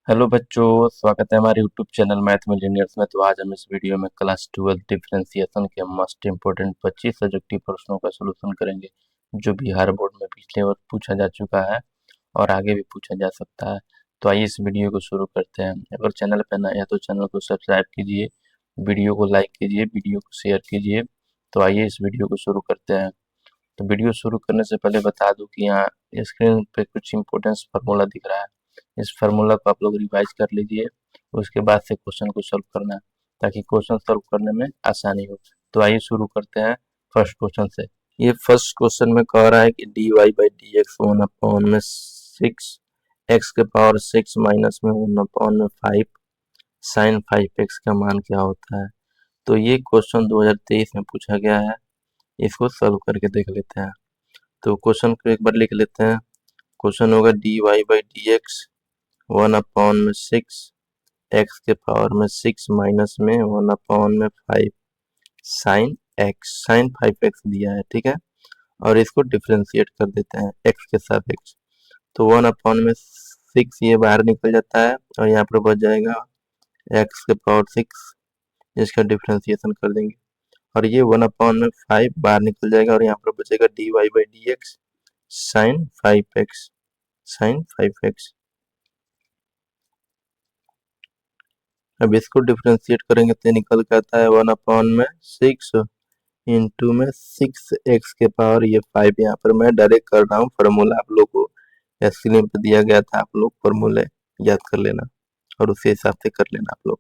Hello बच्चों, स्वागत है हमारे यूट्यूब चैनल मैथ मिलियनियर्स में। तो आज हम इस वीडियो में क्लास 12 डिफरेंशिएशन के मस्ट इम्पोर्टेंट 25 सब्जेक्टिव प्रश्नों का सलूशन करेंगे, जो बिहार बोर्ड में पिछले बार पूछा जा चुका है और आगे भी पूछा जा सकता है। तो आइए इस वीडियो को शुरू करते हैं। अगर चैनल पर नए हैं तो चैनल को सब्सक्राइब कीजिए, वीडियो को लाइक कीजिए, वीडियो को शेयर कीजिए। तो आइए इस वीडियो को शुरू करते हैं। तो वीडियो शुरू करने से पहले बता दूं कि यहाँ स्क्रीन पे कुछ इंपॉर्टेंस फार्मूला दिख रहा है। इस फार्मूला को आप लोग रिवाइज कर लीजिए, उसके बाद से क्वेश्चन को सॉल्व करना है, ताकि क्वेश्चन सॉल्व करने में आसानी हो। तो आइए शुरू करते हैं फर्स्ट क्वेश्चन से। ये फर्स्ट क्वेश्चन में कह रहा है कि D Y by D X 1/6 X के पावर 6 माइनस में 1/5 साइन 5x का मान क्या होता है। तो ये क्वेश्चन 2023 में पूछा गया है। इसको सॉल्व करके देख लेते हैं। तो क्वेश्चन को एक बार लिख लेते हैं। क्वेश्चन होगा D Y by D X 1/6 X के पावर में 6 माइनस में 1/5 साइन एक्स, साइन 5x दिया है, ठीक है। और इसको डिफ्रेंशिएट कर देते हैं एक्स के सापेक्ष। तो 1/6 ये बाहर निकल जाता है और यहाँ पर बच जाएगा एक्स के पावर 6, इसका डिफ्रेंशिएशन कर देंगे और ये 1/5 बाहर निकल जाएगा और यहाँ पर बचेगा D Y by D X sine 5x, sine 5x। अब इसको डिफ्रेंशिएट करेंगे तो निकल के आता है 1/6 इंटू में 6x के पावर ये 5। यहाँ पर मैं डायरेक्ट कर रहा हूँ फॉर्मूला, आप लोग को स्क्रीन पे दिया गया था, आप लोग फॉर्मूले याद कर लेना और उसी हिसाब से कर लेना आप लोग।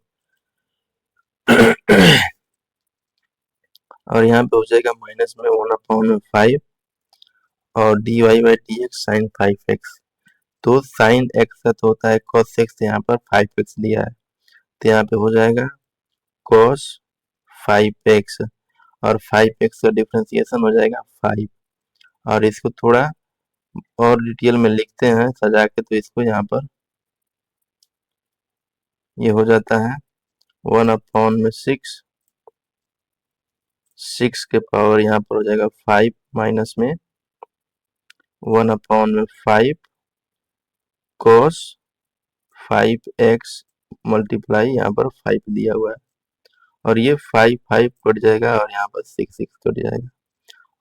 और यहाँ पे हो जाएगा माइनस में 1/5 और D Y by D X sine 5x। तो साइन एक्स का तो होता है cos x, यहाँ पर 5x दिया है तो यहाँ पे हो जाएगा cos 5x और 5x का डिफ्रेंसिएशन हो जाएगा 5। और इसको थोड़ा और डिटेल में लिखते हैं सजा के, तो इसको यहाँ पर ये हो जाता है 1/6, 6 के पावर यहाँ पर हो जाएगा 5 माइनस में 1/5 cos 5x मल्टीप्लाई यहाँ पर 5 दिया हुआ है और ये 5 5 कट जाएगा और यहाँ पर 6 6 कट जाएगा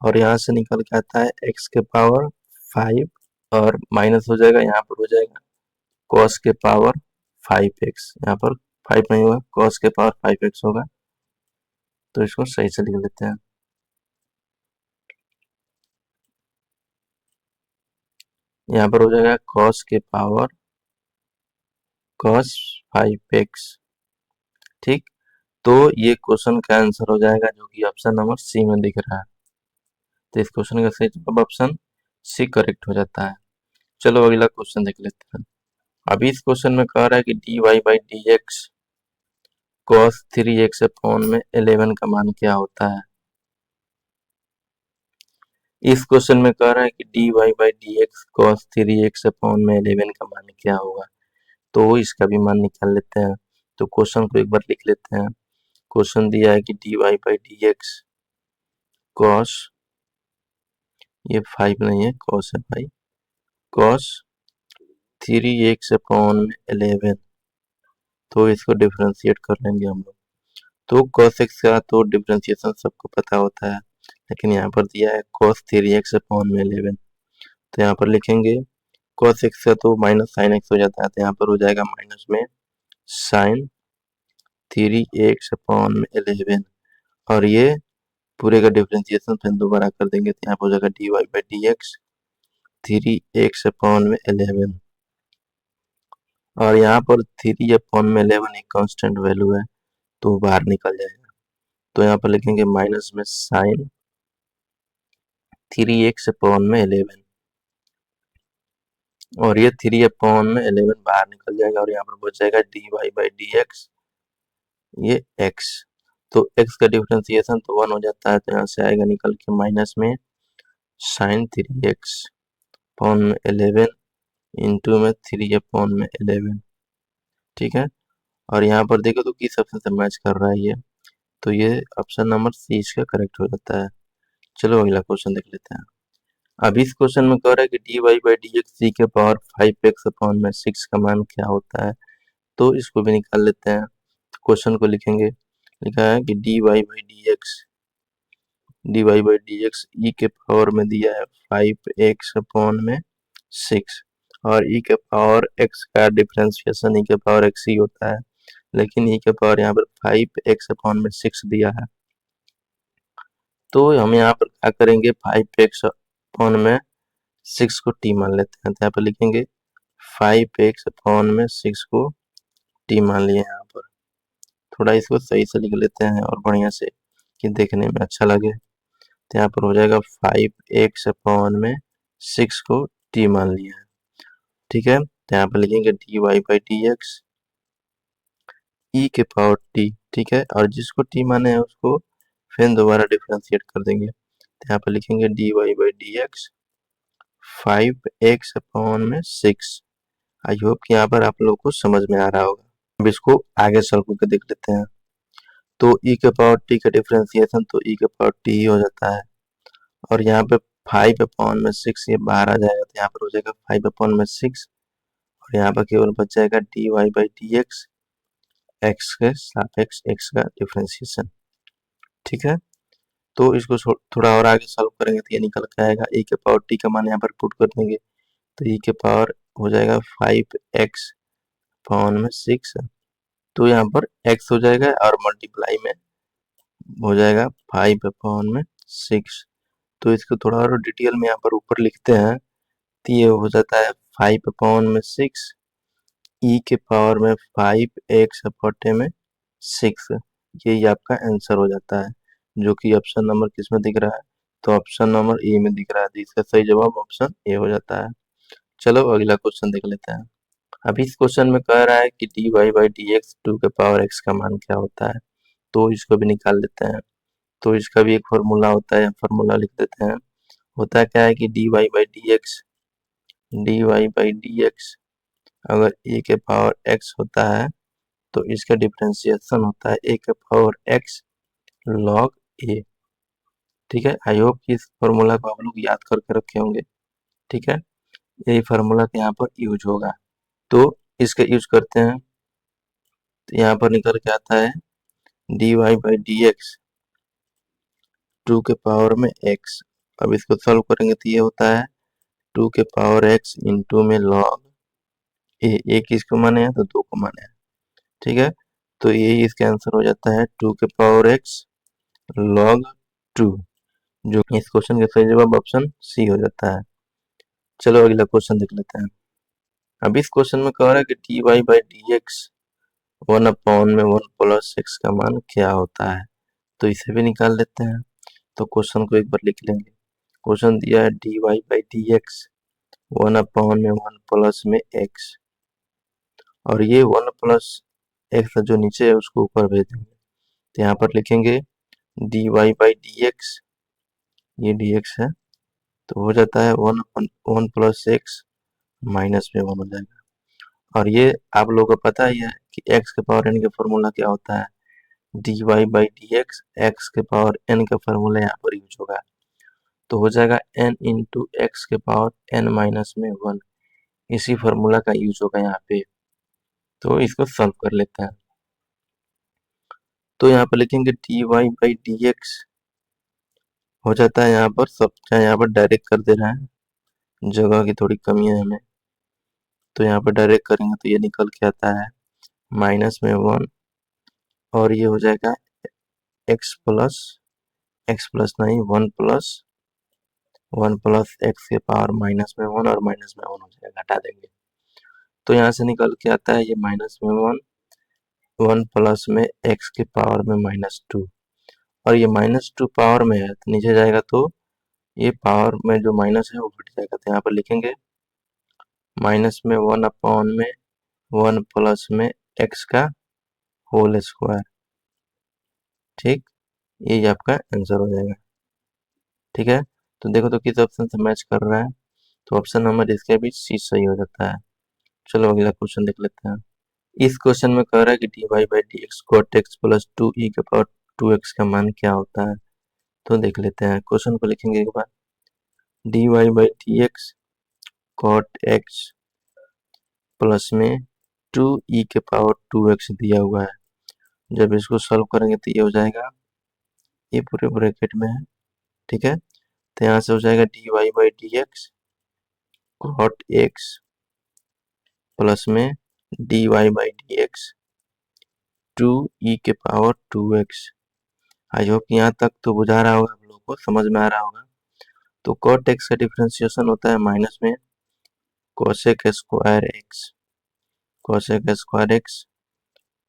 और यहाँ से निकल के आता है x के पावर 5 और माइनस हो जाएगा, यहाँ पर हो जाएगा cos के पावर 5x, यहाँ पर 5 नहीं होगा, cos के पावर 5x होगा। तो इसको सही से लिख लेते हैं। यहाँ पर हो जाएगा cos के पावर cos 5x, ठीक। तो ये क्वेश्चन का आंसर हो जाएगा जो कि ऑप्शन नंबर सी में दिख रहा है। तो इस क्वेश्चन का सही जवाब ऑप्शन सी करेक्ट हो जाता है। चलो अगला क्वेश्चन देख लेते हैं। अभी इस क्वेश्चन में कह रहा है कि D Y by D X cos 3x upon में 11 का मान क्या होता है। इस क्वेश्चन में कह रहा है कि D Y by D X cos 3x upon में 11 का मान क्या होगा। तो इसका भी मान निकाल लेते हैं। तो क्वेश्चन को एक बार लिख लेते हैं। क्वेश्चन दिया है कि D Y by D X cos, ये 5 नहीं है cos है भाई, cos 3x अपॉन में 11। तो इसको डिफरेंशिएट कर लेंगे हम लोग। तो cos x का तो डिफरेंशिएशन सबको पता होता है, लेकिन यहाँ पर दिया है cos 3x अपॉन में 11। तो यहाँ पर लिखेंगे cos x का तो माइनस साइन x हो जाता है, तो यहाँ पर हो जाएगा माइनस में साइन 3x अपॉन में 11 और ये पूरे का डिफरेंशिएशन फिर दोबारा कर देंगे तो यहाँ पर हो जाएगा D Y by D X 3x upon में 11 और यहाँ पर 3 अपॉन में 11 एक कांस्टेंट वैल्यू है तो बाहर निकल जाएगा। तो यहाँ पर लिखेंगे माइनस में साइन 3x अपॉन में 11 और ये 3 अपॉन में 11 बाहर निकल जाएगा और यहाँ पर बच जाएगा D Y by D X, ये x। तो x का डिफरेंशिएशन तो 1 हो जाता है, तो यहाँ से आएगा निकल के माइनस में साइन 3x अपॉन में 11 इंटू में 3 अपॉन में 11, ठीक है। और यहाँ पर देखो तो किस ऑप्शन से मैच कर रहा है ये, तो ये ऑप्शन नंबर सी इसका करेक्ट हो जाता है। चलो अगला क्वेश्चन देख लेते हैं। अब इस क्वेश्चन में कह रहा है कि D Y by D X C के पावर 5x अपॉन में 6 का मान क्या होता है। तो इसको भी निकाल लेते हैं। क्वेश्चन को लिखेंगे, लिखा है कि dy बाई डी एक्स ई के पावर में दिया है 5x अपॉन में 6, और ई के पावर x का डिफरेंशिएशन ई के पावर x ही होता है, लेकिन ई के पावर यहाँ पर 5x अपॉन में 6 दिया है। तो हम यहाँ पर क्या करेंगे, 5x अपॉन में 6 को t मान लेते हैं। तो यहाँ पर लिखेंगे 5x अपॉन में 6 को t मान लिए यहाँ पर। थोड़ा इसको सही से लिख लेते हैं और बढ़िया से कि देखने में अच्छा लगे। तो यहाँ पर हो जाएगा 5x अपॉन में 6 को t मान लिया है, ठीक है। तो यहाँ पर लिखेंगे dy बाई डी एक्स ई के पावर t, ठीक है, और जिसको t माने हैं उसको फिर दोबारा डिफरेंशिएट कर देंगे। तो यहाँ पर लिखेंगे dy by D X 5x upon में 6। आई होप कि यहाँ पर आप लोगों को समझ में आ रहा होगा। अब इसको आगे सॉल्व करके देख लेते हैं। तो e के पावर t का डिफरेंशिएशन तो e के पावर t ही हो जाता है, और यहाँ पे 5 अपॉन में 6 ये बाहर आ जाएगा, तो यहाँ पर हो जाएगा 5 अपॉन में 6, और यहाँ पर केवल बच जाएगा dy by D x, x के सापेक्ष x का डिफरेंशिएशन, ठीक है। तो इसको थोड़ा और आगे सॉल्व करेंगे तो ये निकल के आएगा, e के पावर t का मान यहाँ पर पुट कर देंगे, तो e के पावर हो जाएगा 5x अपॉन में 6, तो यहाँ पर x हो जाएगा और मल्टीप्लाई में हो जाएगा 5 अपॉन में 6। तो इसको थोड़ा और डिटेल में यहाँ पर ऊपर लिखते हैं, तो ये हो जाता है 5 अपॉन में 6 ई के पावर में 5x अपॉटे में 6, यही आपका आंसर हो जाता है, जो कि ऑप्शन नंबर किस में दिख रहा है, तो ऑप्शन नंबर ए में दिख रहा है। तो इसका सही जवाब ऑप्शन ए हो जाता है। चलो अगला क्वेश्चन देख लेते हैं। अभी इस क्वेश्चन में कह रहा है कि dy by D X two के पावर x का मान क्या होता है, तो इसको भी निकाल लेते हैं। तो इसका भी एक फार्मूला होता है, फार्मूला लिख देते हैं। होता क्या है कि dy बाई डी एक्स अगर a के पावर x होता है तो इसका डिफरेंशिएशन होता है a के पावर x log a, ठीक है। आई होप कि इस फार्मूला को आप लोग याद करके रखे होंगे, ठीक है। यही फार्मूला यहाँ पर यूज होगा, तो इसका यूज करते हैं। तो यहाँ पर निकल के आता है dy by D X two के पावर में x। अब इसको सॉल्व करेंगे तो ये होता है 2 के पावर x इंटू में log a किसको माने हैं, तो 2 को माने हैं, ठीक है। तो यही इसका आंसर हो जाता है 2 के पावर x log 2, जो इस क्वेश्चन का सही जवाब ऑप्शन सी हो जाता है। चलो अगला क्वेश्चन देख लेते हैं। अब इस क्वेश्चन में कह रहा है कि dy by D X 1 upon में 1 प्लस x का मान क्या होता है, तो इसे भी निकाल लेते हैं। तो क्वेश्चन को एक बार लिख लेंगे। क्वेश्चन दिया है dy by D X 1 upon में 1 प्लस में x, और ये 1 प्लस x जो नीचे है उसको ऊपर भेज देंगे। तो यहाँ पर लिखेंगे dy बाई डी एक्स, ये dx है, तो हो जाता है 1 प्लस x माइनस में 1 हो जाएगा। और ये आप लोगों को पता ही है कि x के पावर n का फॉर्मूला क्या होता है, dy by D x, x के पावर n का फॉर्मूला यहाँ पर यूज होगा। तो हो जाएगा n इंटू एक्स के पावर n माइनस में 1, इसी फॉर्मूला का यूज होगा यहाँ पे। तो इसको सॉल्व कर लेते हैं। तो यहाँ पर लिखेंगे dy बाई डी एक्स हो जाता है यहाँ पर सब, यहाँ पर डायरेक्ट कर दे रहा है, जगह की थोड़ी कमी है हमें, तो यहाँ पर डायरेक्ट करेंगे तो ये निकल के आता है माइनस में 1, और ये हो जाएगा x प्लस नहीं 1 प्लस एक्स के पावर माइनस में 1, और माइनस में 1 हो जाएगा, हटा देंगे। तो यहाँ से निकल के आता है ये माइनस में 1 प्लस में एक्स के पावर में -2, और ये -2 पावर में है तो नीचे जाएगा तो ये पावर में जो माइनस है वो घट जाएगा। तो यहाँ पर लिखेंगे माइनस में 1 अपॉन में 1 प्लस में एक्स का होल स्क्वायर, ठीक, यही आपका आंसर हो जाएगा, ठीक है। तो देखो तो किस ऑप्शन से मैच कर रहा है, तो ऑप्शन नंबर इसके बीच सी सही हो जाता है। चलो अगला क्वेश्चन देख लेते हैं। इस क्वेश्चन में कह रहा है कि dy by D X cot X plus 2e के पावर 2x का मान क्या होता है, तो देख लेते हैं। क्वेश्चन को लिखेंगे एक बार, dy by D X cot X plus में 2e के पावर 2x दिया हुआ है। जब इसको सॉल्व करेंगे तो ये हो जाएगा, ये पूरे ब्रैकेट में है, ठीक है। तो यहाँ से हो जाएगा dy by D X cot X plus में dy by D X 2e के पावर 2x। आई होप यहाँ तक तो बुझा रहा होगा, आप लोगों को समझ में आ रहा होगा। तो कॉट एक्स का डिफ्रेंसिएशन होता है माइनस में cosec square x, cosec square x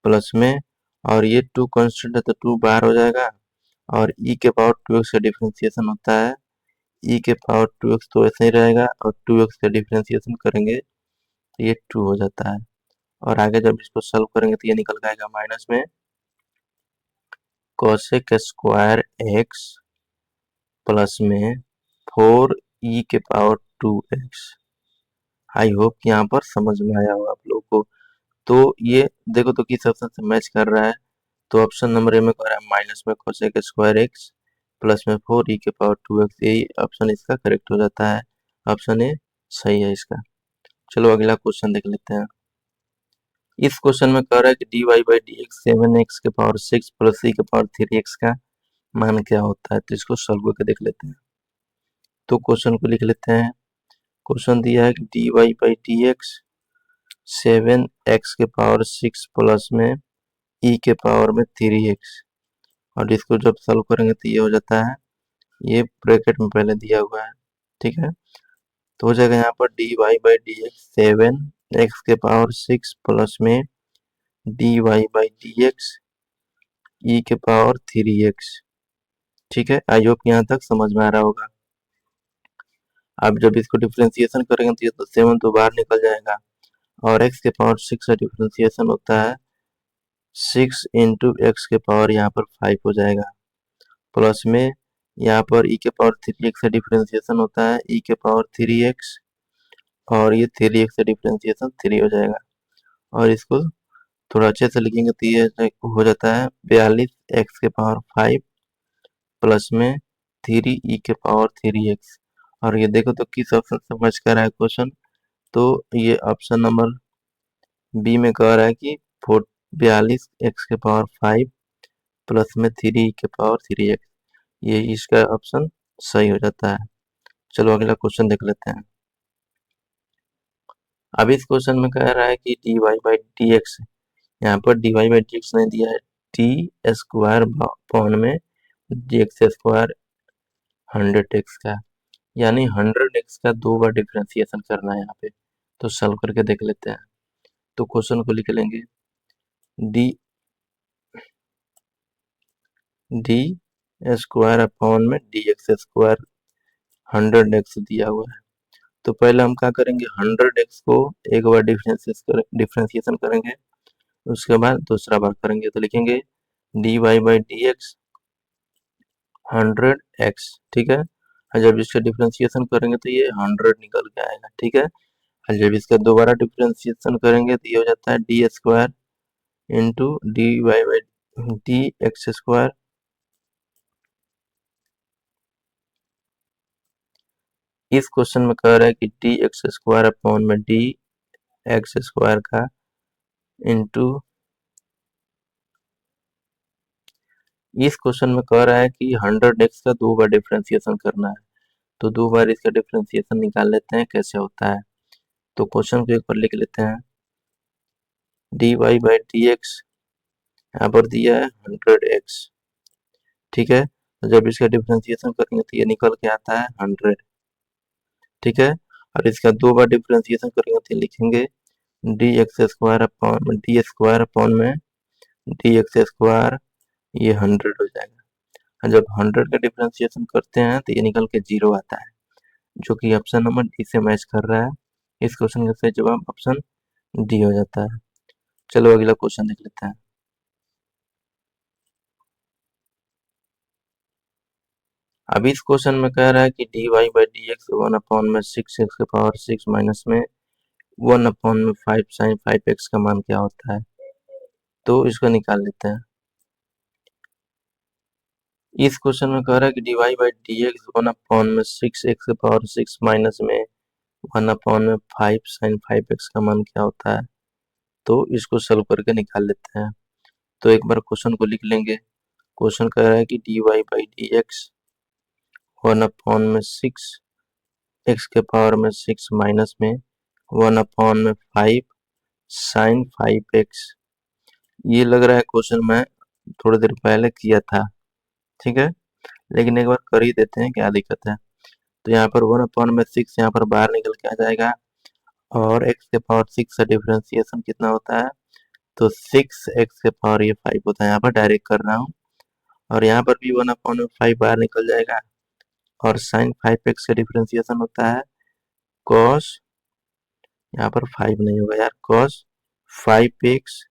plus में, और ये 2 कांस्टेंट है तो 2 बाहर हो जाएगा, और e के पावर 2x का डिफ्रेंसिएशन होता है, e के पावर 2x तो ऐसे ही रहेगा, और 2x का डिफ्रेंसिएशन करेंगे तो ये 2 हो जाता है। और आगे जब इसको सॉल्व करेंगे तो ये निकल जाएगा माइनस में कोसेक स्क्वायर एक्स प्लस में 4e के पावर 2x। आई होप यहाँ पर समझ में आया होगा आप लोगों को। तो ये देखो तो किस ऑप्शन से मैच कर रहा है, तो ऑप्शन नंबर ए में कह रहा है माइनस में कोसेक स्क्वायर एक्स प्लस में 4e के पावर 2x, यही ऑप्शन इसका करेक्ट हो जाता है। ऑप्शन ए सही है इसका। चलो अगला क्वेश्चन देख लेते हैं। इस क्वेश्चन में कह रहा है कि dy by D x 7x के पावर 6 प्लस c के पावर 3x का मान क्या होता है। तो इसको सॉल्व करके देख लेते हैं। तो क्वेश्चन को लिख लेते हैं। क्वेश्चन दिया है कि dy by D x 7x के पावर 6 प्लस में e के पावर में 3x, और इसको जब सॉल्व करेंगे तो ये हो जाता है, ये ब्रैकेट में पहले दिया हुआ है, ठीक है। तो हो जाएगा यहाँ पर dy by D x 7x के पावर 6 प्लस में dy by D x e के पावर 3x, ठीक है। आई होप यहाँ तक समझ में आ रहा होगा। अब जब इसको डिफ्रेंसिएशन करेंगे तो ये तो 7 तो बाहर निकल जाएगा, और x के पावर 6 का डिफ्रेंसिएशन होता है 6 इंटू एक्स के पावर यहाँ पर 5 हो जाएगा, प्लस में यहाँ पर e के पावर 3x का डिफ्रेंसिएशन होता है e के पावर 3x, और ये 3x का डिफ्रेंसिएशन 3 हो जाएगा, और इसको थोड़ा अच्छे से लिखेंगे तो ये हो जाता है 42x के पावर 5 प्लस में 3e के पावर 3x। और ये देखो तो किस ऑप्शन से मैच कर रहा है क्वेश्चन, तो ये ऑप्शन नंबर बी में कह रहा है कि 42x के पावर 5 प्लस में 3e के पावर 3x, ये इसका ऑप्शन सही हो जाता है। चलो अगला क्वेश्चन देख लेते हैं। अब इस क्वेश्चन में कह रहा है कि dy बाई डी एक्स, यहाँ पर dy बाई डी एक्स नहीं दिया है, टी स्क्वायर अपॉन में डी एक्स स्क्वायर 100x का, यानी 100x का 2 बार डिफ्रेंसिएशन करना है यहाँ पे। तो सॉल्व करके देख लेते हैं। तो क्वेश्चन को लिख लेंगे डी स्क्वायर अपॉन में डी एक्स स्क्वायर 100x दिया हुआ है। तो पहले हम क्या करेंगे, 100x को एक बार डिफ्रेंसिएशन करेंगे, उसके बाद दूसरा बार करेंगे। तो लिखेंगे dy by D x 100x, ठीक है। और जब इसका डिफ्रेंसिएशन करेंगे तो ये 100 निकल के आएगा, ठीक है। और जब इसका दोबारा डिफ्रेंसिएशन करेंगे तो ये हो जाता है D square into D Y by D X square, इस क्वेश्चन में कह रहा है कि डी एक्स स्क्वायर अपॉन में डी एक्स स्क्वायर का इंटू, इस क्वेश्चन में कह रहा है कि 100x का 2 बार डिफ्रेंसिएशन करना है। तो 2 बार इसका डिफ्रेंसिएशन निकाल लेते हैं कैसे होता है। तो क्वेश्चन को एक बार लिख लेते हैं। D Y by D X यहाँ पर दिया है 100x, ठीक है। तो जब इसका डिफ्रेंसिएशन करेंगे तो ये निकल के आता है 100, ठीक है। और इसका 2 बार डिफ्रेंसिएशन करेंगे तो लिखेंगे डी एक्स स्क्वायर अपॉन में डी स्क्वायर अपॉन में डी एक्स स्क्वायर, ये 100 हो जाएगा। और जब 100 का डिफ्रेंसिएशन करते हैं तो ये निकल के 0 आता है, जो कि ऑप्शन नंबर डी से मैच कर रहा है। इस क्वेश्चन का सही जवाब ऑप्शन डी हो जाता है। चलो अगला क्वेश्चन देख लेते हैं। अब इस क्वेश्चन में कह रहा है कि D Y by D X 1 upon में 6x के पावर 6 माइनस में 1 अपॉन में 5 साइन 5x का मान क्या होता है। तो इसको निकाल लेते हैं। इस क्वेश्चन में कह रहा है कि D Y by D X 1 upon में 6x के पावर 6 माइनस में 1 अपॉन में 5 साइन 5x का मान क्या होता है। तो इसको सॉल्व करके निकाल लेते हैं। तो एक बार क्वेश्चन को लिख लेंगे। क्वेश्चन कह रहा है कि dy बाई डी एक्स 1 में 6 एक्स के पावर में 6 माइनस में 1 में 5 साइन 5x। ये लग रहा है क्वेश्चन मैं थोड़ी देर पहले किया था, ठीक है, लेकिन एक बार कर ही देते हैं, क्या दिक्कत है। तो यहाँ पर 1/6 यहाँ पर बाहर निकल के आ जाएगा और x के पावर 6 का डिफरेंशिएशन कितना होता है, तो 6x के पावर ये 5 होता है। यहाँ पर डायरेक्ट कर रहा हूँ और यहाँ पर भी 1/5 बाहर निकल जाएगा और साइन 5x का डिफरेंशिएशन होता है कॉस, यहाँ पर 5 नहीं होगा यार, कॉस 5x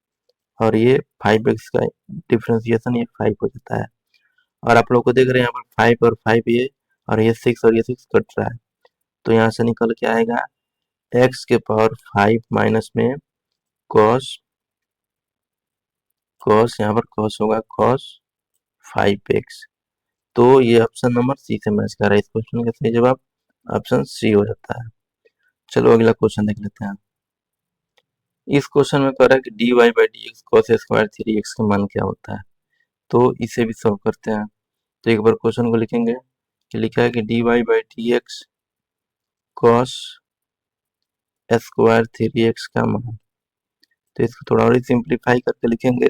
और ये 5x का डिफरेंशिएशन ये 5 हो जाता है। और आप लोग को देख रहे हैं यहाँ पर 5 और 5 ये और ये 6 और ये 6 कट रहा है, तो यहाँ से निकल के आएगा x के पावर 5 माइनस में कॉस, यहाँ पर कॉस होगा कॉस 5x। तो ये ऑप्शन नंबर सी से मैच कर रहा है। इस क्वेश्चन का सही जवाब ऑप्शन सी हो जाता है। चलो अगला क्वेश्चन देख लेते हैं। इस क्वेश्चन में कह रहा है कि dy by D X cos square 3x का मान क्या होता है, तो इसे भी सॉल्व करते हैं। तो एक बार क्वेश्चन को लिखेंगे कि लिखा है कि dy by D X cos square 3x का मान, तो इसको थोड़ा और सिंप्लीफाई करके लिखेंगे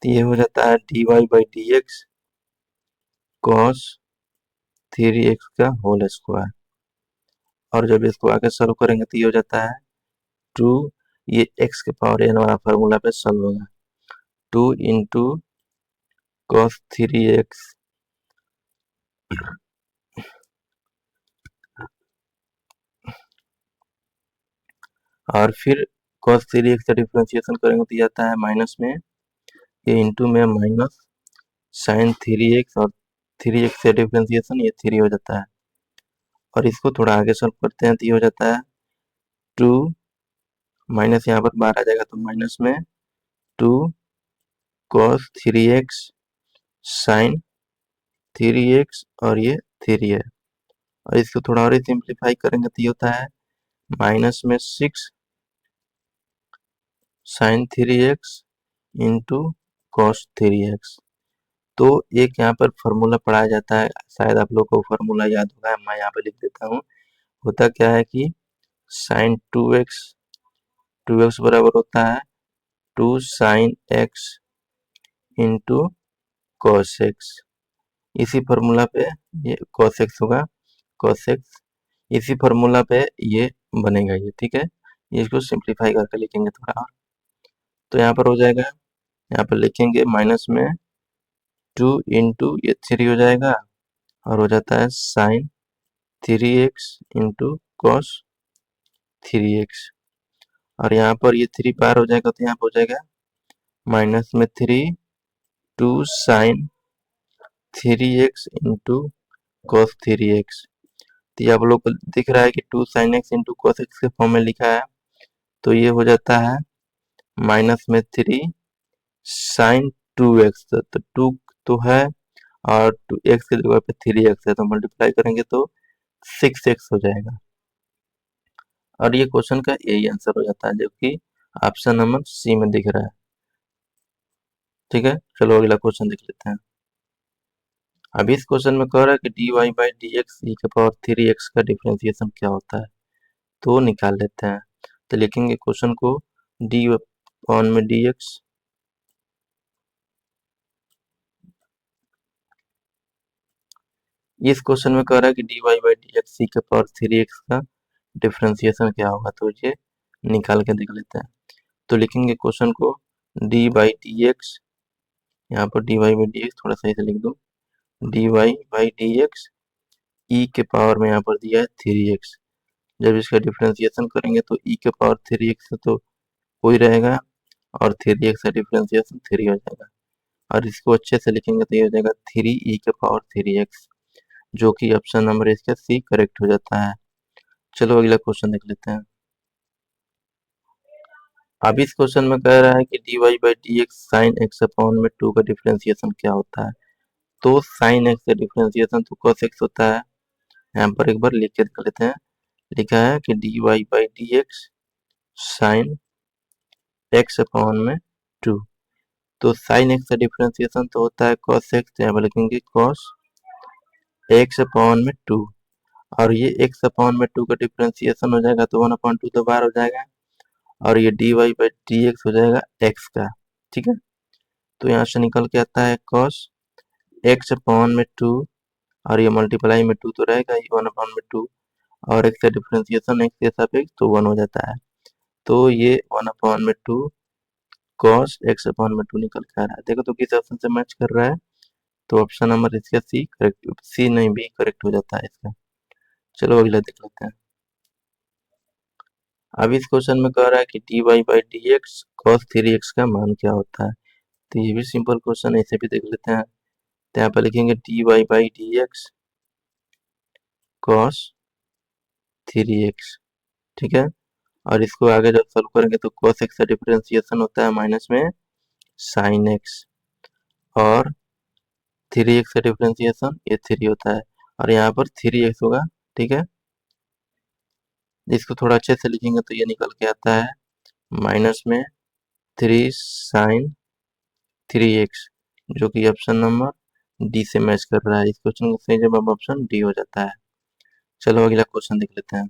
तो ये हो जाता है dy by D X cos 3x का होल स्क्वायर। और जब इसको आगे सॉल्व करेंगे तो ये हो जाता है 2, ये x के पावर n वाला फार्मूला पे सॉल्व होगा, 2 इंटू कॉस 3x और फिर cos 3x का डिफरेंशिएशन करेंगे तो आता है माइनस में, ये इंटू में माइनस साइन 3x और 3x का डिफरेंशिएशन ये 3 हो जाता है। और इसको थोड़ा आगे सॉल्व करते हैं तो ये हो जाता है 2 माइनस, यहाँ पर बाहर आ जाएगा तो माइनस में 2 cos 3x साइन 3x और ये 3 है। और इसको थोड़ा और सिंप्लीफाई करेंगे तो ये होता है माइनस में 6 sign 3x into cos 3x। तो एक यहाँ पर फॉर्मूला पढ़ाया जाता है, शायद आप लोग को फॉर्मूला याद होगा, मैं यहाँ पे लिख देता हूँ। होता क्या है कि साइन 2x बराबर होता है 2 sine x into cos x। इसी फॉर्मूला पे ये cos x होगा, cos x इसी फॉर्मूला पे ये बनेगा ये, ठीक है। इसको सिंप्लीफाई करके लिखेंगे थोड़ा और, तो यहाँ पर हो जाएगा, यहाँ पर लिखेंगे माइनस में 2 इंटू ये 3 हो जाएगा और हो जाता है sign 3x into cos 3x। और यहाँ पर ये 3 बार हो जाएगा तो यहाँ पर हो जाएगा माइनस में 3 2 sign 3x into cos 3x। तो ये आप लोग को दिख रहा है कि 2 sine x into cos x के फॉर्म में लिखा है, तो ये हो जाता है माइनस में 3 साइन 2x, तो 2 तो है और x की जगह पे 3x है, तो मल्टीप्लाई करेंगे तो 6x हो जाएगा। और ये क्वेश्चन का यही आंसर हो जाता है, जो कि ऑप्शन नंबर सी में दिख रहा है, ठीक है। चलो अगला क्वेश्चन देख लेते हैं। अब इस क्वेश्चन में कह रहा है कि dy बाई डी एक्स ई के पावर 3x का डिफरेंशिएशन क्या होता है, तो निकाल लेते हैं। तो लिखेंगे क्वेश्चन को डी अपॉन में डी एक्स इस क्वेश्चन में कह रहा है कि dy बाई डी एक्स ई के पावर 3x का डिफरेंशिएशन क्या होगा, तो ये निकाल के देख लेते हैं। तो लिखेंगे क्वेश्चन को डी बाई डी एक्स, यहाँ पर डी बाई डी एक्स थोड़ा सही से लिख दूँ, डी बाई डी एक्स ई के पावर में यहाँ पर दिया है 3x। जब इसका डिफरेंशिएशन करेंगे तो ई के पावर 3x तो कोई रहेगा और 3x का डिफरेंशिएशन 3 हो जाएगा। और इसको अच्छे से लिखेंगे तो ये हो जाएगा 3e के पावर 3x, जो कि ऑप्शन नंबर इसका सी करेक्ट हो जाता है। चलो अगला क्वेश्चन देख लेते हैं। अब इस क्वेश्चन में कह रहा है कि dy by D X sine x upon में 2 का डिफरेंशिएशन क्या होता है, तो साइन एक्स का डिफरेंशिएशन तो cos x होता है। यहाँ पर एक बार लिख के देख लेते हैं। लिखा है कि dy by D X sine x upon में 2। तो साइन एक्स का डिफरेंशिएशन तो होता है कॉस एक्स, तो यहाँ पर लिखेंगे कॉस एक्स अपॉन में 2, और ये एक्स अपॉन में 2 का डिफरेंशिएशन हो जाएगा तो 1/2 तो बाहर हो जाएगा, और ये D Y by D X हो जाएगा एक्स का। ठीक है, तो यहाँ से निकल के आता है कॉस एक्स अपॉन में 2, और ये मल्टीप्लाई में 2 तो रहेगा ही 1/2, और एक्स का डिफरेंशिएशन एक्स के सापेक्ष तो 1 हो जाता है, तो ये 1/2 कॉस एक्स अपॉन में 2 निकल के आ रहा है। देखो तो किस ऑप्शन से मैच कर रहा है, तो ऑप्शन नंबर इसका सी करेक्ट, सी नहीं बी करेक्ट हो जाता है इसका। चलो अगला देख लेते हैं। अब इस क्वेश्चन में कह रहा है कि D Y by D X cos 3x का मान क्या होता है। तो ये भी सिंपल क्वेश्चन है, इसे भी देख लेते हैं। तो यहाँ पर लिखेंगे D Y by D X cos 3x। ठीक है, और इसको आगे जब सॉल्व करेंगे तो cos x का डिफरेंशिएशन होता है माइनस में sin x, और 3x का डिफरेंशिएशन ये 3 होता है, और यहाँ पर 3x होगा। ठीक है, इसको थोड़ा अच्छे से लिखेंगे तो ये निकल के आता है माइनस में 3 sin 3x, जो कि ऑप्शन नंबर डी से मैच कर रहा है। इस क्वेश्चन का सही जवाब ऑप्शन डी हो जाता है। चलो अगला क्वेश्चन देख लेते हैं।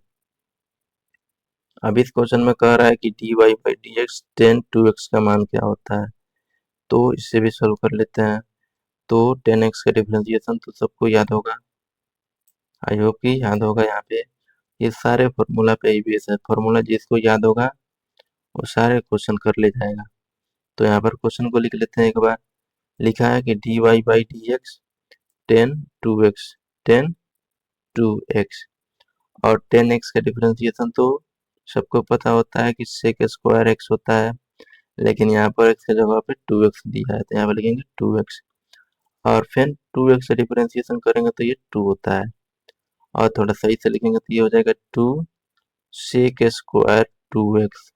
अब इस क्वेश्चन में कह रहा है कि D Y by D X tan 2x का मान क्या होता है, तो इससे भी सॉल्व कर लेते हैं। तो 10x का डिफरेंशिएशन तो सबको याद होगा, आई होप कि याद होगा। यहाँ पे ये सारे फॉर्मूला पे ही बेस है, फॉर्मूला जिसको याद होगा वो सारे क्वेश्चन कर ले जाएगा। तो यहाँ पर क्वेश्चन को लिख लेते हैं एक बार। लिखा है कि D Y by D X tan 2x, tan 2x, और 10x का डिफरेंशिएशन तो सबको पता होता है कि सेक स्क्वायर एक्स होता है, लेकिन यहाँ पर x की जगह पे 2x दिया है, तो यहाँ पर लिखेंगे 2x, और फिर 2x से डिफरेंशिएशन करेंगे तो ये 2 होता है, और थोड़ा सही से लिखेंगे तो ये हो जाएगा 2 सेक स्क्वायर 2x,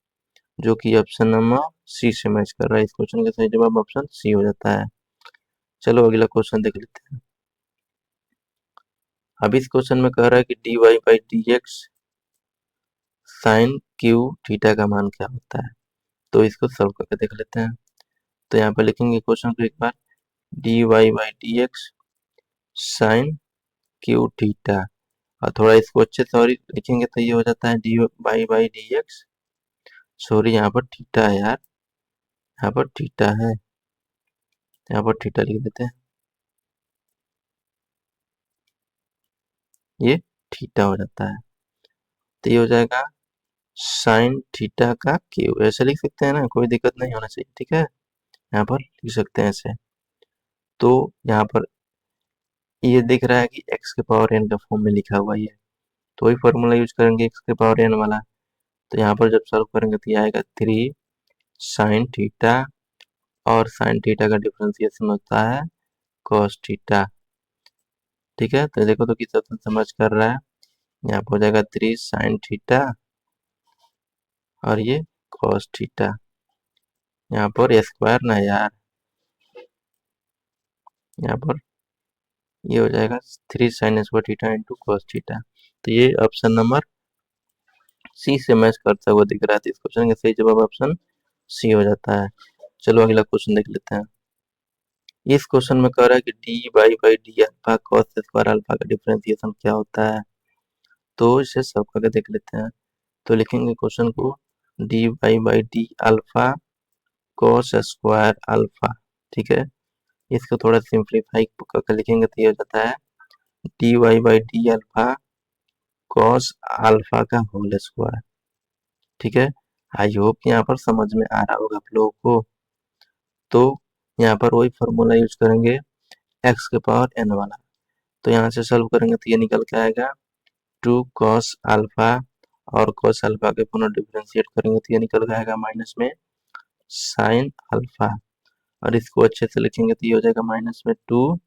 जो कि ऑप्शन नंबर सी से मैच कर रहा है। इस क्वेश्चन का सही जवाब ऑप्शन सी हो जाता है। चलो अगला क्वेश्चन देख लेते हैं। अब इस क्वेश्चन में कह रहा है कि D Y by D X sine Q theta का मान क्या होता है, तो इसको सॉल्व करके देख लेते हैं। तो यहाँ पर लिखेंगे क्वेश्चन को एक बार, D Y by D X sine Q theta, और थोड़ा इसको अच्छे से और लिखेंगे तो ये हो जाता है D Y by D X, sorry यहाँ पर थीटा है यार, यहाँ पर थीटा है, यहाँ पर थीटा लिख देते हैं, ये थीटा हो जाता है। तो ये हो जाएगा साइन थीटा का क्यू, ऐसे लिख सकते हैं ना, कोई दिक्कत नहीं होना चाहिए। ठीक है, यहाँ पर लिख सकते हैं ऐसे। तो यहाँ पर ये दिख रहा है कि एक्स के पावर एन का फॉर्म में लिखा हुआ है, तो वही फॉर्मूला यूज करेंगे एक्स के पावर एन वाला। तो यहाँ पर जब सॉल्व करेंगे तो ये आएगा 3 साइन थीटा, और साइन थीटा का डिफरेंशिएशन होता है कॉस थीटा। ठीक है, तो देखो तो किस ऑप्शन समझ कर रहा है। यहाँ पर हो जाएगा 3 साइन थीटा, और ये कॉस थीटा, यहाँ पर स्क्वायर ना यार, यहाँ पर ये हो जाएगा 3 sine square theta into cos theta. तो ये ऑप्शन नंबर सी से मैच करता हुआ दिख रहा है, तो इस क्वेश्चन का सही जवाब ऑप्शन सी हो जाता है। चलो अगला क्वेश्चन देख लेते हैं। इस क्वेश्चन में कह रहा है कि D Y by D alpha cos square alpha का डिफरेंशिएशन क्या होता है, तो इसे सब करके देख लेते हैं। तो लिखेंगे क्वेश्चन को, D Y by D alpha cos square alpha. ठीक है, इसको थोड़ा सिंप्लीफाई करके लिखेंगे तो ये हो जाता है D Y by D alpha cos alpha का होल स्क्वायर। ठीक है, आई होप यहाँ पर समझ में आ रहा होगा आप लोगों को। तो यहाँ पर वही फॉर्मूला यूज करेंगे एक्स के पावर एन वाला। तो यहाँ से सॉल्व करेंगे तो ये निकल के आएगा 2 कॉस अल्फा, और कॉस अल्फा के पुनः डिफरेंशिएट करेंगे तो ये निकल के आएगा माइनस में साइन अल्फा, और इसको अच्छे से लिखेंगे तो ये हो जाएगा माइनस में 2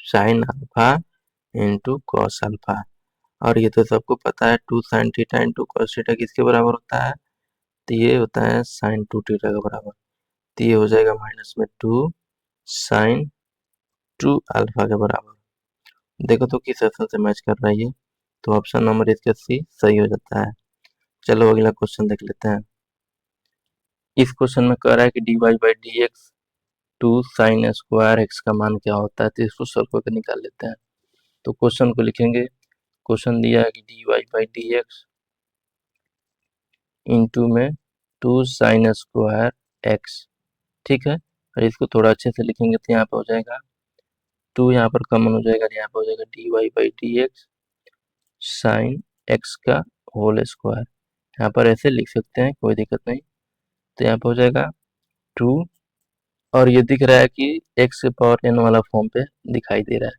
sine alpha into cos alpha. और ये तो सबको पता है 2 sine theta into cos theta किसके बराबर होता है, तो ये होता है साइन 2 थीटा का बराबर। तो ये हो जाएगा माइनस में 2 साइन 2 अल्फा के बराबर। देखो तो किस ऑप्शन से मैच कर रहा है ये, तो ऑप्शन नंबर इसका सी सही हो जाता है। चलो अगला क्वेश्चन देख लेते हैं। इस क्वेश्चन में कह रहा है कि dy by D X two sine square X का मान क्या होता है, तो इसको सॉल्व करके निकाल लेते हैं। तो क्वेश्चन को लिखेंगे, क्वेश्चन दिया है कि dy by D x into में टू साइन स्क्वायर एक्स, ठीक है। और इसको थोड़ा अच्छे से लिखेंगे तो यहाँ पे हो जाएगा टू, यहाँ पर कॉमन हो जाएगा, यहाँ पे हो जाएगा dy by D X sine x का होल स्क्वायर। यहाँ पर ऐसे लिख सकते हैं, कोई दिक्कत नहीं। तो यहाँ पे हो जाएगा टू, और ये दिख रहा है कि एक्स के पावर एन वाला फॉर्म पे दिखाई दे रहा है,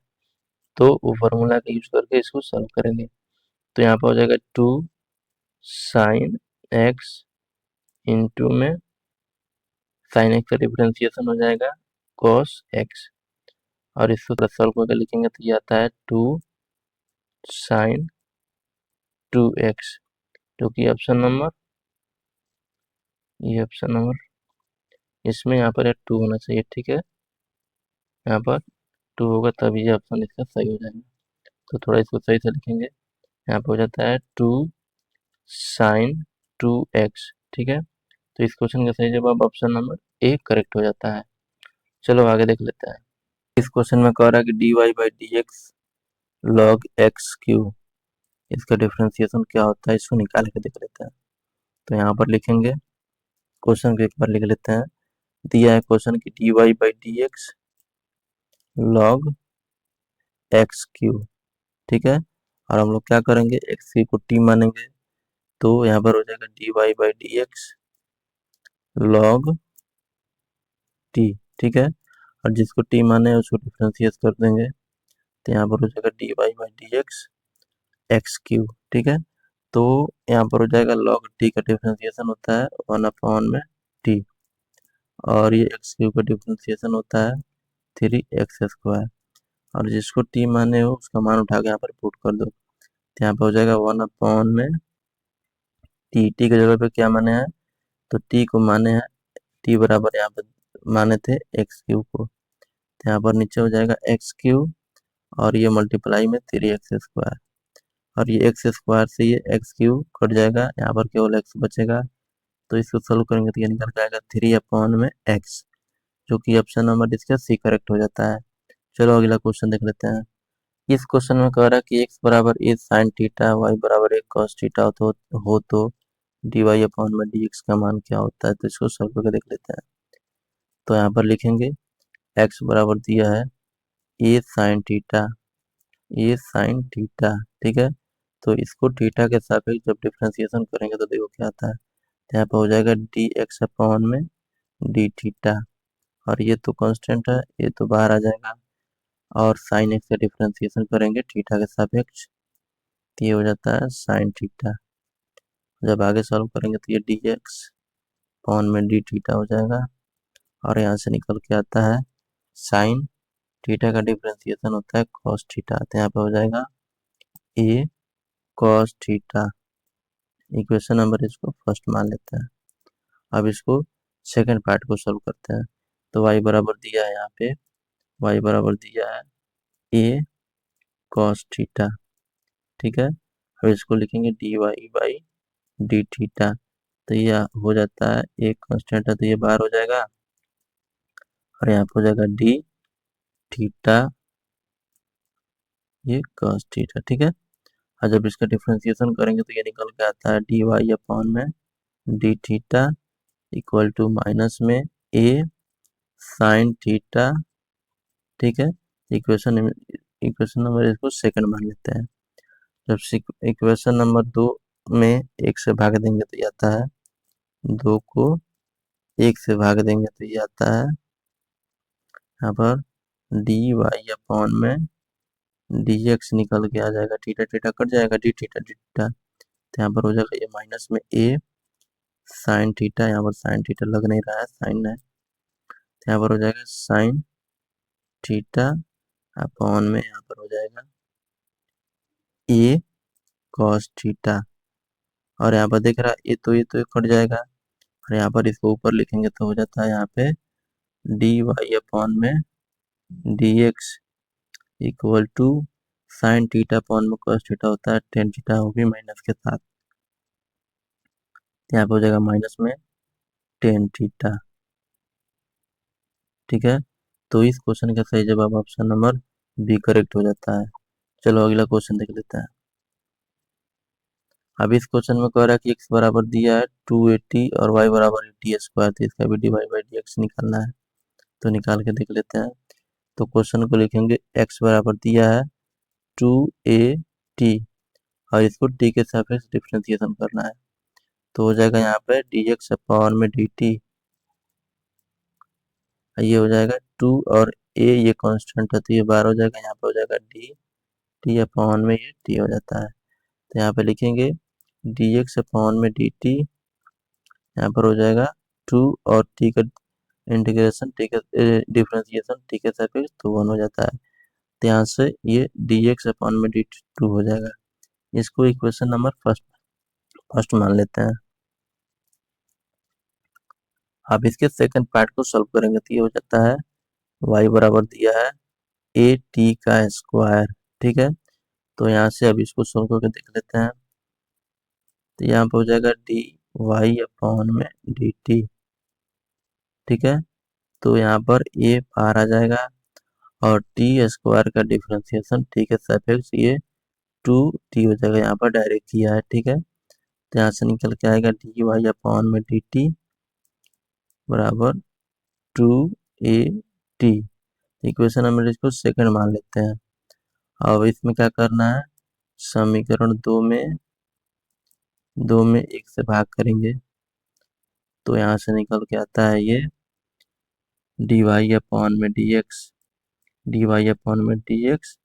तो वो फार्मूला का यूज करके इसको सॉल्व करेंगे। तो यहाँ पे हो जाएगा टू साइन एक्स इंटू में साइन एक्स का डिफरेंशिएशन हो जाएगा कॉस एक्स, और इसको थोड़ा सॉल्व करके लिखेंगे तो ये आता है टू साइन टू एक्स, जो कि ऑप्शन नंबर, ये ऑप्शन नंबर, इसमें यहाँ पर टू होना चाहिए, ठीक है। यहाँ पर टू होगा तब ये ऑप्शन इसका सही हो जाएगा। तो थोड़ा इसको सही से लिखेंगे, यहाँ पे हो जाता है टू साइन टू एक्स, ठीक है। तो इस क्वेश्चन का सही जवाब ऑप्शन नंबर ए करेक्ट हो जाता है। चलो आगे देख लेते हैं। इस क्वेश्चन में कह रहा है कि dy by D x log x Q, इसका डिफरेंशिएशन क्या होता है, इसको निकाल के देख लेते हैं। तो यहाँ पर लिखेंगे, क्वेश्चन को एक बार लिख लेते हैं। दिया है क्वेश्चन की dy by D x log x Q, ठीक है। और हम लोग क्या करेंगे, एक्स की को टी मानेंगे, तो यहाँ पर हो जाएगा dy by D x log T, ठीक है। और जिसको टी माने उसको डिफरेंशिएट कर देंगे, तो यहाँ पर हो जाएगा dy by D x x Q, ठीक है। तो यहाँ पर हो जाएगा लॉग टी का डिफरेंशिएशन होता है वन अपॉन में टी, और ये एक्स क्यू का डिफरेंशिएशन होता है थ्री एक्स स्क्वायर, और जिसको टी माने हो उसका मान उठा के यहाँ पर पुट कर दो, तो यहाँ पर हो जाएगा वन अपॉन में टी, टी की जगह पे क्या माने हैं, तो टी को माने हैं, टी बराबर यहाँ पर माने थे एक्स क्यू को, तो यहाँ पर नीचे हो जाएगा एक्स क्यू, और ये मल्टीप्लाई में थ्री एक्स स्क्वायर, और ये एक्स स्क्वायर से ये एक्स क्यू कट जाएगा, यहाँ पर केवल एक्स बचेगा। तो इसको सोल्व करेंगे तो ये निकल के आएगा थ्री अपॉन में एक्स, जो कि ऑप्शन नंबर इसका सी करेक्ट हो जाता है। चलो अगला क्वेश्चन देख लेते हैं। इस क्वेश्चन में कह रहा है कि एक्स बराबर ए साइन थीटा वाई बराबर ए कॉस थीटा हो तो डी वाई अपॉन में डी एक्स का मान क्या होता है, तो इसको सॉल्व करके देख लेते हैं। तो यहाँ पर लिखेंगे एक्स बराबर दिया है ए साइन थीटा, ए साइन थीटा, ठीक है। तो इसको थीटा के सापेक्ष जब डिफरेंशिएशन करेंगे तो देखो क्या आता है, तो यहाँ पर हो जाएगा डी एक्स अपॉन में डी थीटा, और ये तो कांस्टेंट है, ये तो बाहर आ जाएगा, और साइन एक्स का डिफरेंशिएशन करेंगे थीटा के सापेक्ष, तो ये हो जाता है साइन थीटा। जब आगे सॉल्व करेंगे तो ये डी एक्स अपॉन में डी थीटा हो जाएगा, और यहाँ से निकल के आता है साइन थीटा का डिफरेंशिएशन होता है कॉस थीटा, तो यहाँ पे हो जाएगा ए कॉस थीटा। इक्वेशन नंबर इसको फर्स्ट मान लेते हैं। अब इसको सेकंड पार्ट को सॉल्व करते हैं। तो y बराबर दिया है, यहाँ पे y बराबर दिया है ए कॉस थीटा, ठीक है। अब इसको लिखेंगे D Y by D theta, तो ये हो जाता है एक कांस्टेंट है तो ये बाहर हो जाएगा, और यहाँ पे हो जाएगा डी थीटा, ये कॉस थीटा, ठीक है। और जब इसका डिफरेंशिएशन करेंगे तो ये निकल के आता है डी वाई अपॉन में D theta equal to minus में ए साइन थीटा, ठीक है। इक्वेशन इक्वेशन नंबर इसको सेकंड मान लेते हैं। जब इक्वेशन नंबर दो में एक से भाग देंगे तो ये आता है, दो को एक से भाग देंगे तो ये आता है यहाँ पर डी वाई अपॉन में डी एक्स निकल के आ जाएगा, थीटा थीटा कट जाएगा, डी थीटा डी थीटा, तो यहाँ पर हो जाएगा ये माइनस में ए साइन थीटा, यहाँ पर साइन थीटा लग नहीं रहा है, साइन है, तो यहाँ पर हो जाएगा साइन थीटा अपॉन में यहाँ पर हो जाएगा ए कॉस थीटा, और यहाँ पर देख रहा है ये तो कट जाएगा, और यहाँ पर इसको ऊपर लिखेंगे तो हो जाता है यहाँ पे डी वाई अपॉन में D X equal to sine theta upon में कॉस थीटा होता है टेन थीटा, वो भी माइनस के साथ, यहाँ पे हो जाएगा माइनस में टेन थीटा। ठीक है, तो इस क्वेश्चन का सही जवाब ऑप्शन नंबर बी करेक्ट हो जाता है। चलो अगला क्वेश्चन देख लेते हैं। अब इस क्वेश्चन में कह रहा है कि x बराबर दिया है 280 और y बराबर 80 स्क्वायर, तो इसका भी D Y by D X निकालना है। तो निकाल के देख लेते हैं। तो क्वेश्चन को लिखेंगे x बराबर दिया है 2a t और इसको t के सापेक्ष डिफरेंशिएशन करना है। तो हो जाएगा यहाँ पे dx अपॉन में dt, ये हो जाएगा 2 और a ये कांस्टेंट है तो ये बार हो जाएगा, यहाँ पे हो जाएगा डी टी अपॉन में ये t हो जाता है। तो यहाँ पे लिखेंगे dx अपॉन में dt, यहाँ पर हो जाएगा 2 और t का इंटीग्रेशन, t का डिफरेंशिएशन t के सापेक्ष तो 1 हो जाता है। तो यहाँ से ये dx अपॉन में dt 2 हो जाएगा। इसको इक्वेशन नंबर फर्स्ट मान लेते हैं। अब इसके सेकंड पार्ट को सॉल्व करेंगे तो ये हो जाता है y बराबर दिया है ए टी का स्क्वायर। ठीक है, तो यहाँ से अब इसको सॉल्व करके देख लेते हैं। तो यहाँ पे हो जाएगा डी वाई अपॉन में डी टी। ठीक है, तो यहाँ पर ए बाहर आ जाएगा और टी स्क्वायर का डिफरेंशिएशन टी के सापेक्ष ये 2t हो जाएगा, यहाँ पर डायरेक्ट किया है। ठीक है, तो यहाँ से निकल के आएगा डी वाई अपॉन में डी टी बराबर 2a t। इक्वेशन नंबर इसको सेकंड मान लेते हैं। अब इसमें क्या करना है, समीकरण दो में एक से भाग करेंगे तो यहाँ से निकल के आता है ये डी वाई अपॉन में D X, D Y upon में डी एक्स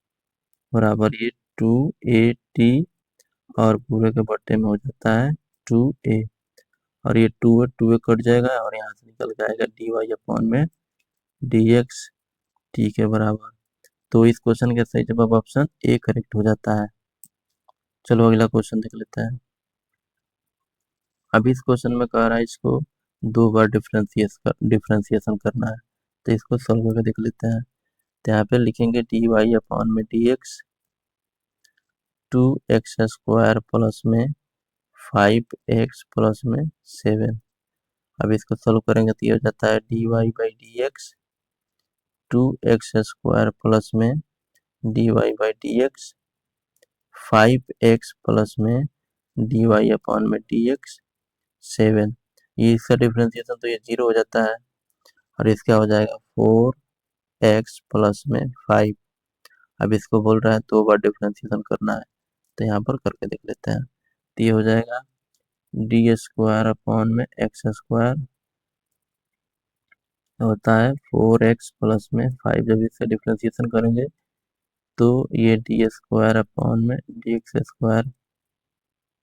बराबर ये 2a t और पूरे के बट्टे में हो जाता है 2a और ये 2a कट जाएगा और यहाँ से निकल के आएगा डी वाई अपॉन में डी एक्स टी के बराबर। तो इस क्वेश्चन का सही जवाब ऑप्शन ए करेक्ट हो जाता है। चलो अगला क्वेश्चन देख लेते हैं। अभी इस क्वेश्चन में कह रहा है इसको दो बार डिफरेंशिएशन करना है, तो इसको सॉल्व करके देख लेते हैं। तो यहाँ पे लिखेंगे डी वाई अपॉन में D X 2x square plus में 5x प्लस में 7। अब इसको सॉल्व करेंगे तो ये हो जाता है D Y by D X 2x square plus में D Y by D X 5x plus में डी वाई अपॉन में डी एक्स 7। ये इसका डिफरेंशिएशन तो ये 0 हो जाता है और इसका हो जाएगा 4x प्लस में 5। अब इसको बोल रहा है दो बार डिफरेंशिएशन करना है, तो यहाँ पर करके देख लेते हैं। तो ये हो जाएगा डी स्क्वायर अपॉन में एक्स स्क्वायर होता है 4x प्लस में 5। जब इसका डिफरेंशिएशन करेंगे तो ये डी स्क्वायर अपॉन में डी एक्स स्क्वायर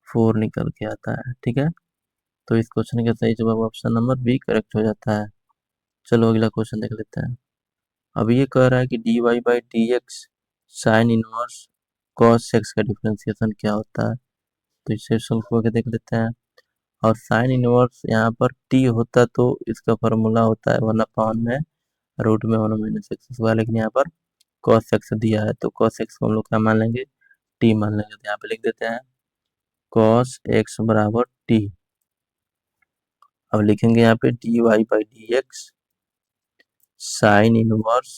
4 निकल के आता है। ठीक है, तो इस क्वेश्चन का सही जवाब ऑप्शन नंबर बी करेक्ट हो जाता है। चलो अगला क्वेश्चन देख लेते हैं। अब ये कह रहा है कि D Y by D X sine inverse cos X का डिफरेंशिएशन क्या होता है, तो इसे सॉल्व करके देख लेते हैं। और साइन इनवर्स यहाँ पर टी होता तो इसका फॉर्मूला होता है 1 अपॉन में रूट में 1 माइनस एक्स स्क्वायर, लेकिन यहाँ पर कॉस एक्स दिया है तो कॉस एक्स को हम लोग क्या मान लेंगे, टी मान लेंगे। तो यहाँ पे लिख देते हैं कॉस एक्स बराबर टी। अब लिखेंगे यहाँ पे D Y by D X sine inverse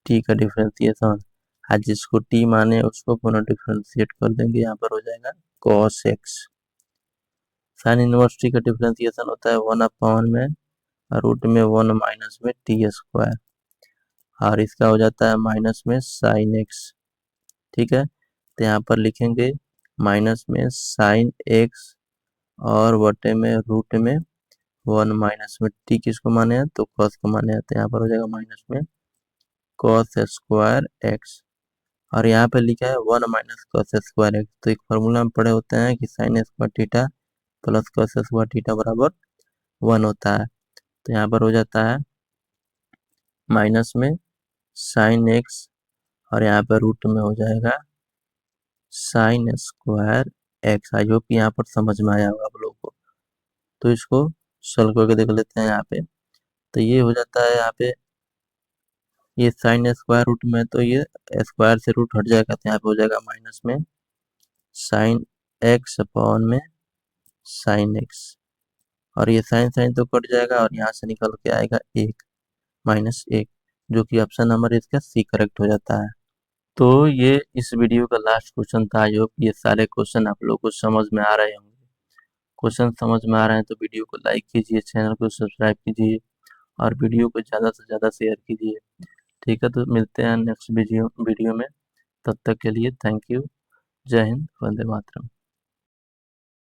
T का डिफरेंशिएशन, आज जिसको टी माने उसको पुनः डिफरेंशिएट कर देंगे, यहाँ पर हो जाएगा cos x. Sine inverse T का डिफरेंशिएशन होता है 1 अपॉन में रूट में 1 माइनस में टी स्क्वायर और इसका हो जाता है माइनस में साइन एक्स। ठीक है, तो यहाँ पर लिखेंगे माइनस में साइन एक्स और बटे में रूट में 1 माइनस में टी किसको माने हैं, तो कॉस को माने हैं, तो यहाँ पर हो जाएगा माइनस में कॉस स्क्वायर एक्स और यहाँ पे लिखा है 1 माइनस कॉस स्क्वायर एक्स। तो एक फॉर्मूला में पढ़े होते हैं कि sine square theta plus cos square theta बराबर 1 होता है। तो यहाँ पर हो जाता है माइनस में साइन एक्स और यहाँ पर रूट में हो जाएगा sign square x. I hope यहाँ पर समझ में आया होगा आप लोगों को। तो इसको सॉल्व करके देख लेते हैं यहाँ पे। तो ये हो जाता है यहाँ पे ये साइन स्क्वायर रूट में तो ये स्क्वायर से रूट हट जाएगा, तो यहाँ पे हो जाएगा माइनस में साइन एक्स अपॉन में साइन एक्स और ये साइन साइन तो कट जाएगा और यहाँ से निकल के आएगा 1 - 1, जो कि ऑप्शन नंबर इसका सी करेक्ट हो जाता है। तो ये इस वीडियो का लास्ट क्वेश्चन था। आई होप ये सारे क्वेश्चन आप लोग को समझ में आ रहे होंगे। क्वेश्चन समझ में आ रहे हैं तो वीडियो को लाइक कीजिए, चैनल को सब्सक्राइब कीजिए और वीडियो को ज़्यादा से ज़्यादा शेयर कीजिए। ठीक है, तो मिलते हैं नेक्स्ट वीडियो में। तब तक के लिए थैंक यू। जय हिंद, वंदे मातरम।